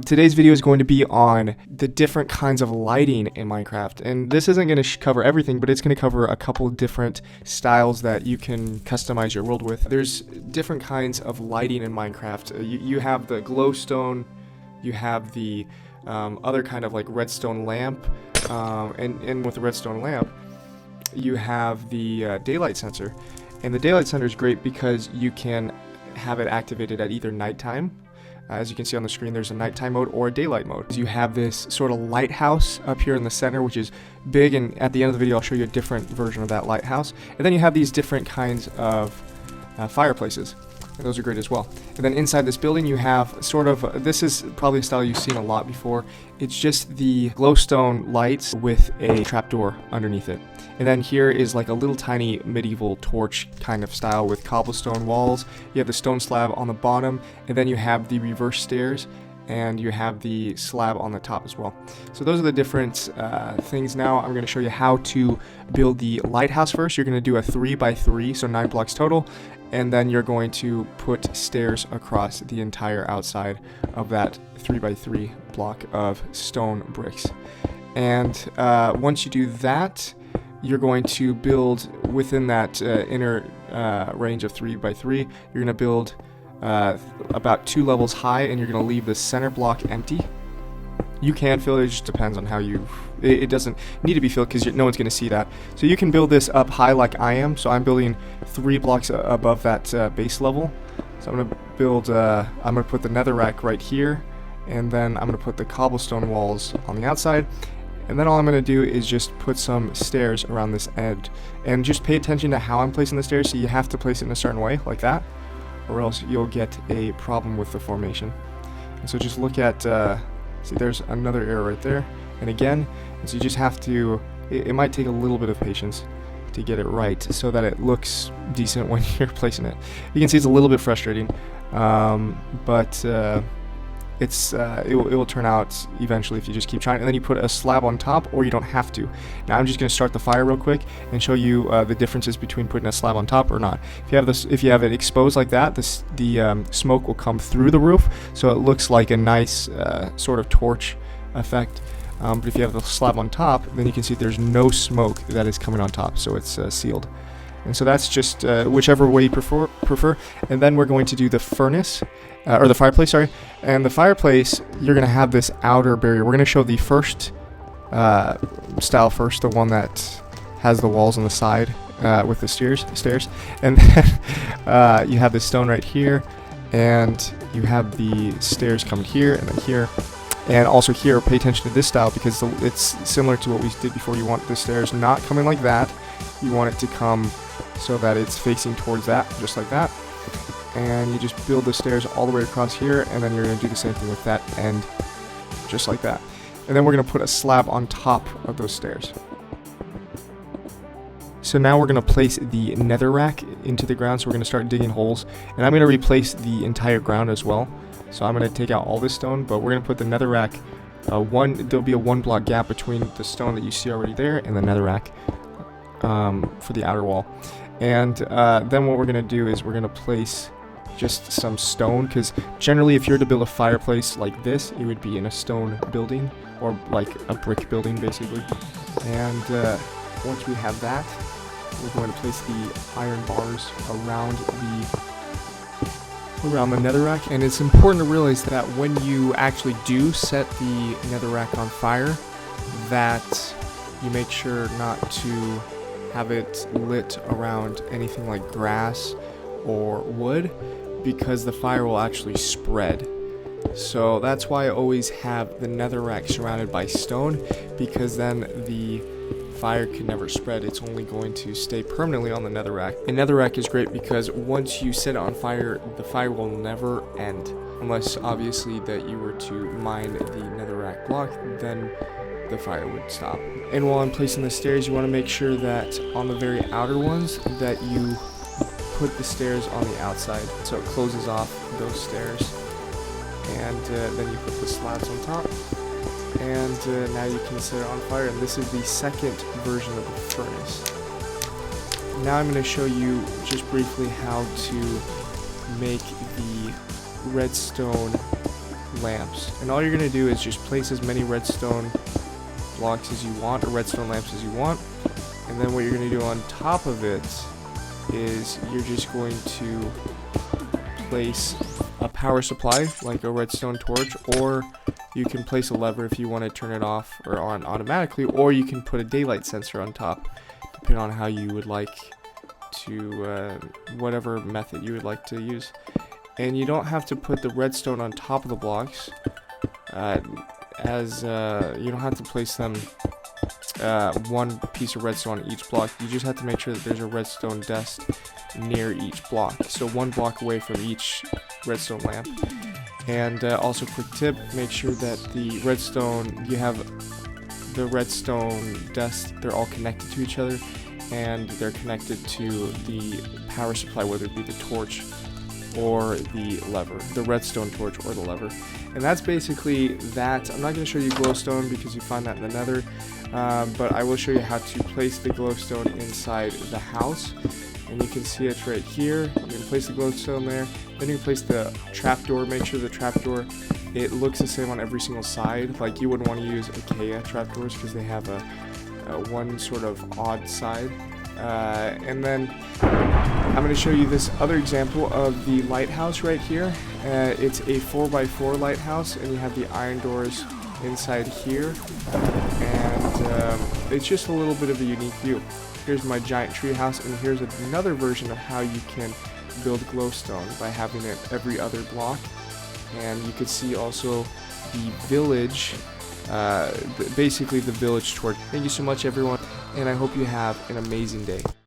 Today's video is going to be on the different kinds of lighting in Minecraft, and this isn't going to cover everything, but it's going to cover a couple of different styles that you can customize your world with. There's different kinds of lighting in Minecraft. You have the glowstone, you have the other kind of like redstone lamp, and with the redstone lamp, you have the daylight sensor. And the daylight sensor is great because you can have it activated at either nighttime. As you can see on the screen, there's a nighttime mode or a daylight mode. You have this sort of lighthouse up here in the center, which is big, and at the end of the video I'll show you a different version of that lighthouse. And then you have these different kinds of fireplaces, and those are great as well. And then inside this building you have sort of, this is probably a style you've seen a lot before. It's just the glowstone lights with a trapdoor underneath it. And then here is like a little tiny medieval torch kind of style with cobblestone walls. You have the stone slab on the bottom, and then you have the reverse stairs, and you have the slab on the top as well. So those are the different things. Now I'm going to show you how to build the lighthouse first. You're going to do a 3x3, so 9 blocks total, and then you're going to put stairs across the entire outside of that 3x3 block of stone bricks. And once you do that, you're going to build within that inner range of 3x3. You're going to build about 2 levels high, and you're going to leave the center block empty. You can fill it, it just depends on how you... It doesn't need to be filled because no one's going to see that. So you can build this up high like I am. So I'm building 3 blocks above that base level. So I'm going to build... I'm going to put the netherrack right here, and then I'm going to put the cobblestone walls on the outside. And then all I'm going to do is just put some stairs around this edge. And just pay attention to how I'm placing the stairs. So you have to place it in a certain way, like that, or else you'll get a problem with the formation. And so just look at, see, there's another arrow right there. And again, so you just have to, it might take a little bit of patience to get it right so that it looks decent when you're placing it. You can see it's a little bit frustrating, but it will turn out eventually if you just keep trying. And then you put a slab on top, or you don't have to. Now I'm just going to start the fire real quick and show you the differences between putting a slab on top or not. If you have it exposed like that, the smoke will come through the roof, so it looks like a nice sort of torch effect. But if you have the slab on top, then you can see there's no smoke that is coming on top, so it's sealed. And so that's just whichever way you prefer. And then we're going to do the furnace, or the fireplace, sorry. And the fireplace, you're going to have this outer barrier. We're going to show the first style first, the one that has the walls on the side with the stairs. And then you have this stone right here, and you have the stairs coming here and then here. And also here, pay attention to this style because it's similar to what we did before. You want the stairs not coming like that. You want it to come so that it's facing towards that, just like that. And you just build the stairs all the way across here, and then you're going to do the same thing with that end, just like that. And then we're going to put a slab on top of those stairs. So now we're going to place the netherrack into the ground, so we're going to start digging holes. And I'm going to replace the entire ground as well. So I'm going to take out all this stone, but we're going to put the netherrack, there'll be a 1 block gap between the stone that you see already there and the netherrack for the outer wall. And then what we're going to do is we're going to place just some stone, because generally if you were to build a fireplace like this, it would be in a stone building, or like a brick building basically. And once we have that, we're going to place the iron bars around the netherrack. And it's important to realize that when you actually do set the netherrack on fire, that you make sure not to have it lit around anything like grass or wood, because the fire will actually spread. So that's why I always have the netherrack surrounded by stone, because then the fire can never spread. It's only going to stay permanently on the netherrack. And netherrack is great because once you set it on fire, the fire will never end, unless obviously that you were to mine the netherrack block, then the fire would stop. And while I'm placing the stairs, you want to make sure that on the very outer ones that you put the stairs on the outside, so it closes off those stairs. And then you put the slabs on top, and now you can set it on fire. And this is the second version of the furnace. Now I'm going to show you just briefly how to make the redstone lamps. And all you're going to do is just place as many redstone blocks as you want, or redstone lamps as you want. And then what you're going to do on top of it is you're just going to place a power supply, like a redstone torch, or you can place a lever if you want to turn it off or on automatically, or you can put a daylight sensor on top, depending on how you would like to, whatever method you would like to use. And you don't have to put the redstone on top of the blocks, you don't have to place them one piece of redstone on each block. You just have to make sure that there's a redstone desk near each block, so one block away from each redstone lamp. And also, quick tip, make sure that the redstone, you have the redstone desks, they're all connected to each other, and they're connected to the power supply, whether it be the torch or the lever, the redstone torch or the lever. And that's basically that. I'm not going to show you glowstone because you find that in the nether, but I will show you how to place the glowstone inside the house. And you can see it right here. You're going to place the glowstone there. Then you can place the trapdoor. Make sure the trapdoor, it looks the same on every single side. Like, you wouldn't want to use IKEA trapdoors because they have a one sort of odd side. And then I'm going to show you this other example of the lighthouse right here. It's a 4x4 lighthouse, and you have the iron doors inside here. And it's just a little bit of a unique view. Here's my giant tree house, and here's another version of how you can build glowstone by having it every other block. And you can see also the village, basically the village torch. Thank you so much, everyone, and I hope you have an amazing day.